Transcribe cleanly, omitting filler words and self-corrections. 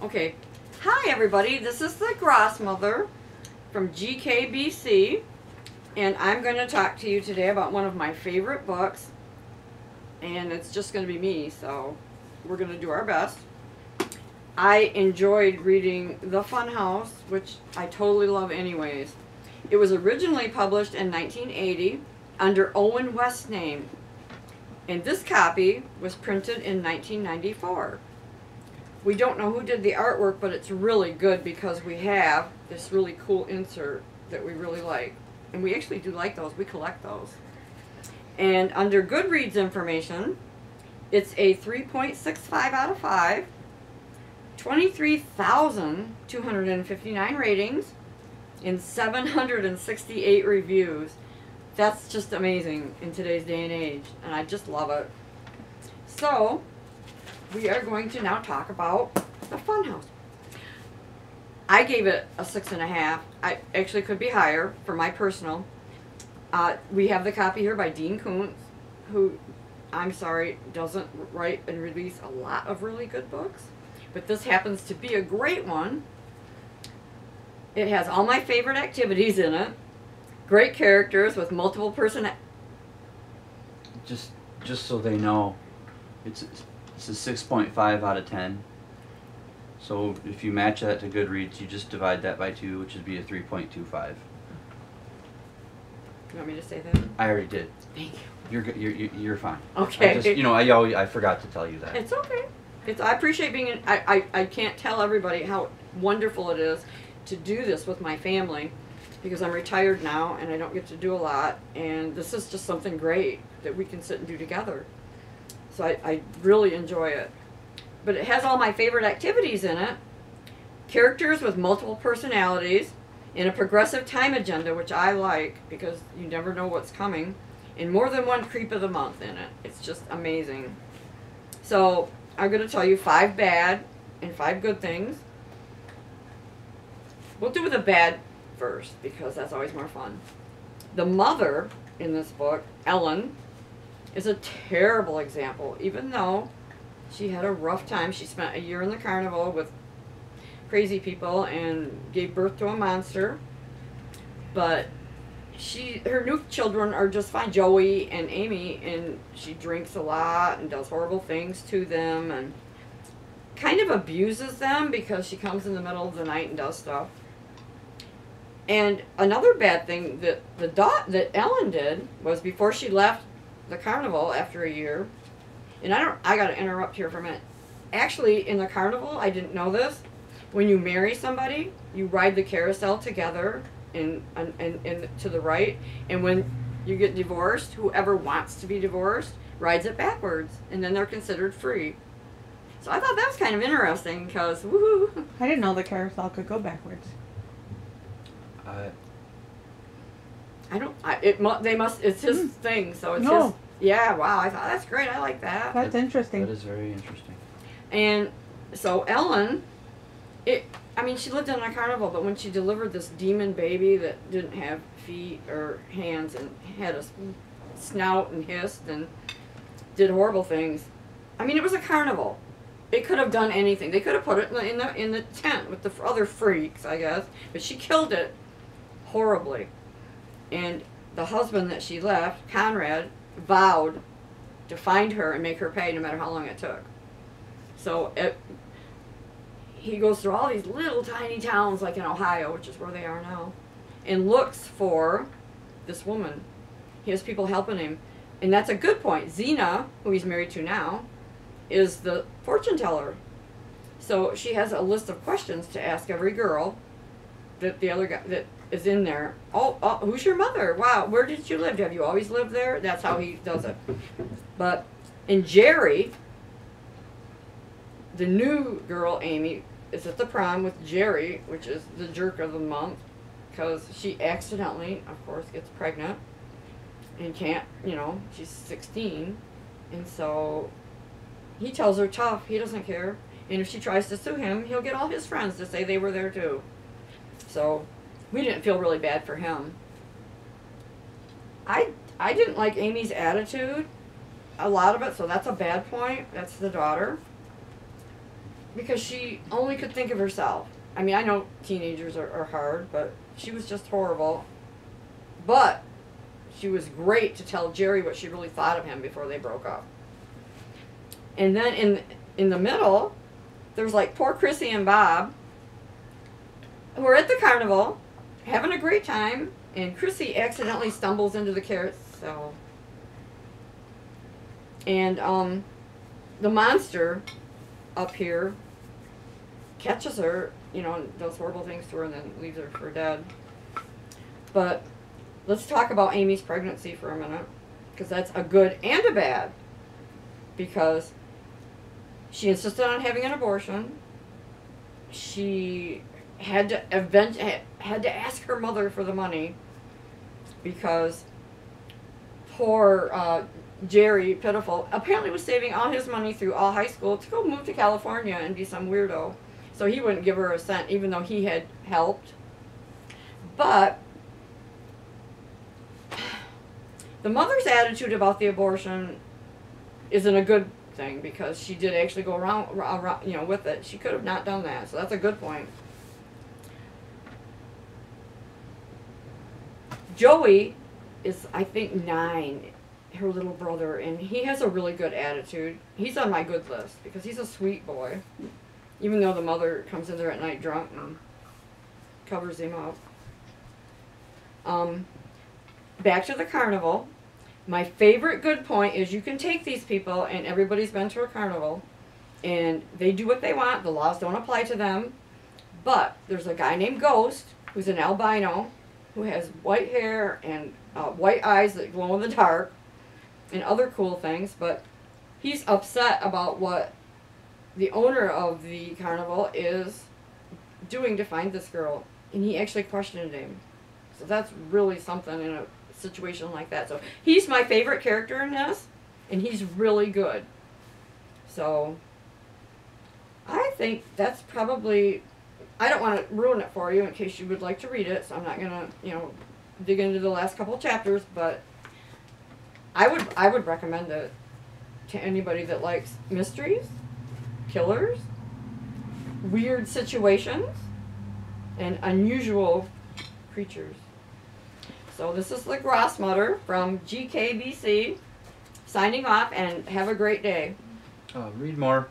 Okay. Hi, everybody. This is the Grozz-Mother from GKBC, and I'm going to talk to you today about one of my favorite books, and it's just going to be me, so we're going to do our best. I enjoyed reading The Funhouse, which I totally love anyways. It was originally published in 1980 under Owen West's name, and this copy was printed in 1994. We don't know who did the artwork, but it's really good because we have this really cool insert that we really like. And we actually do like those. We collect those. And under Goodreads information, it's a 3.65 out of 5, 23,259 ratings, and 768 reviews. That's just amazing in today's day and age, and I just love it. So, we are going to now talk about The Funhouse. I gave it a 6.5. I actually could be higher for my personal. We have the copy here by Dean Koontz, who, I'm sorry, doesn't write and release a lot of really good books, but this happens to be a great one. It has all my favorite activities in it. Great characters with multiple personalities. Just so they know, it's a 6.5 out of 10. So if you match that to Goodreads, you just divide that by 2, which would be a 3.25. You want me to say that? I already did. Thank you. You're fine. Okay. I forgot to tell you that. It's okay. I appreciate being in. I can't tell everybody how wonderful it is to do this with my family, because I'm retired now and I don't get to do a lot, and this is just something great that we can sit and do together. So I really enjoy it. But it has all my favorite activities in it, characters with multiple personalities, and a progressive time agenda, which I like because you never know what's coming, and more than one creep of the month in it. It's just amazing. So I'm going to tell you 5 bad and 5 good things. We'll do the bad first because that's always more fun. The mother in this book, Ellen, is a terrible example. Even though she had a rough time, she spent a year in the carnival with crazy people and gave birth to a monster. But her new children are just fine, Joey and Amy, and she drinks a lot and does horrible things to them and kind of abuses them because she comes in the middle of the night and does stuff. And another bad thing that Ellen did was, before she left the carnival after a year, and I got to interrupt here for a minute. Actually, in the carnival, I didn't know this, when you marry somebody, you ride the carousel together in to the right, and when you get divorced, whoever wants to be divorced rides it backwards, and then they're considered free. So I thought that was kind of interesting because, woohoo! I didn't know the carousel could go backwards. It's his thing, so it's his. Yeah, wow, I thought that's great. I like that. That's interesting. That is very interesting. And so Ellen, she lived in a carnival, but when she delivered this demon baby that didn't have feet or hands and had a snout and hissed and did horrible things. I mean, it was a carnival. It could have done anything. They could have put it in the tent with the other freaks, I guess. But she killed it horribly. And the husband that she left, Conrad, vowed to find her and make her pay no matter how long it took. So he goes through all these little tiny towns like in Ohio, which is where they are now, and looks for this woman. He has people helping him. And that's a good point. Xena, who he's married to now, is the fortune teller. So she has a list of questions to ask every girl that the other guy that is in there. Oh, who's your mother? Wow, where did you live? Have you always lived there? That's how he does it. But in Jerry, the new girl, Amy, is at the prom with Jerry, which is the jerk of the month, because she accidentally, of course, gets pregnant and can't, she's 16. And so he tells her tough, he doesn't care. And if she tries to sue him, he'll get all his friends to say they were there too. So we didn't feel really bad for him. I didn't like Amy's attitude, a lot of it, so that's a bad point. That's the daughter. because she only could think of herself. I mean, I know teenagers are hard, but she was just horrible. But she was great to tell Jerry what she really thought of him before they broke up. And then in the middle, there's like poor Chrissy and Bob, who are at the carnival, having a great time, and Chrissy accidentally stumbles into the carousel. And the monster up here catches her, you know, and does horrible things to her and then leaves her for dead. But let's talk about Amy's pregnancy for a minute, because that's a good and a bad. Because she insisted on having an abortion. She had to ask her mother for the money, because poor Jerry, pitiful, apparently was saving all his money through all high school to go move to California and be some weirdo. So he wouldn't give her a cent, even though he had helped. But the mother's attitude about the abortion isn't a good thing, because she did actually go around, you know, with it. She could have not done that, so that's a good point. Joey is, I think, 9, her little brother, and he has a really good attitude. He's on my good list because he's a sweet boy, even though the mother comes in there at night drunk and covers him up. Back to the carnival. My favorite good point is you can take these people, and everybody's been to a carnival, and they do what they want. The laws don't apply to them. But there's a guy named Ghost, who's an albino, who has white hair and white eyes that glow in the dark, and other cool things. But he's upset about what the owner of the carnival is doing to find this girl. And he actually questioned him. So that's really something in a situation like that. So he's my favorite character in this, and he's really good. So I think that's probably, I don't want to ruin it for you in case you would like to read it, so I'm not gonna, you know, dig into the last couple chapters, but I would recommend it to anybody that likes mysteries, killers, weird situations, and unusual creatures. So this is the Grozz-Mother from GKBC, signing off, and have a great day. Read more.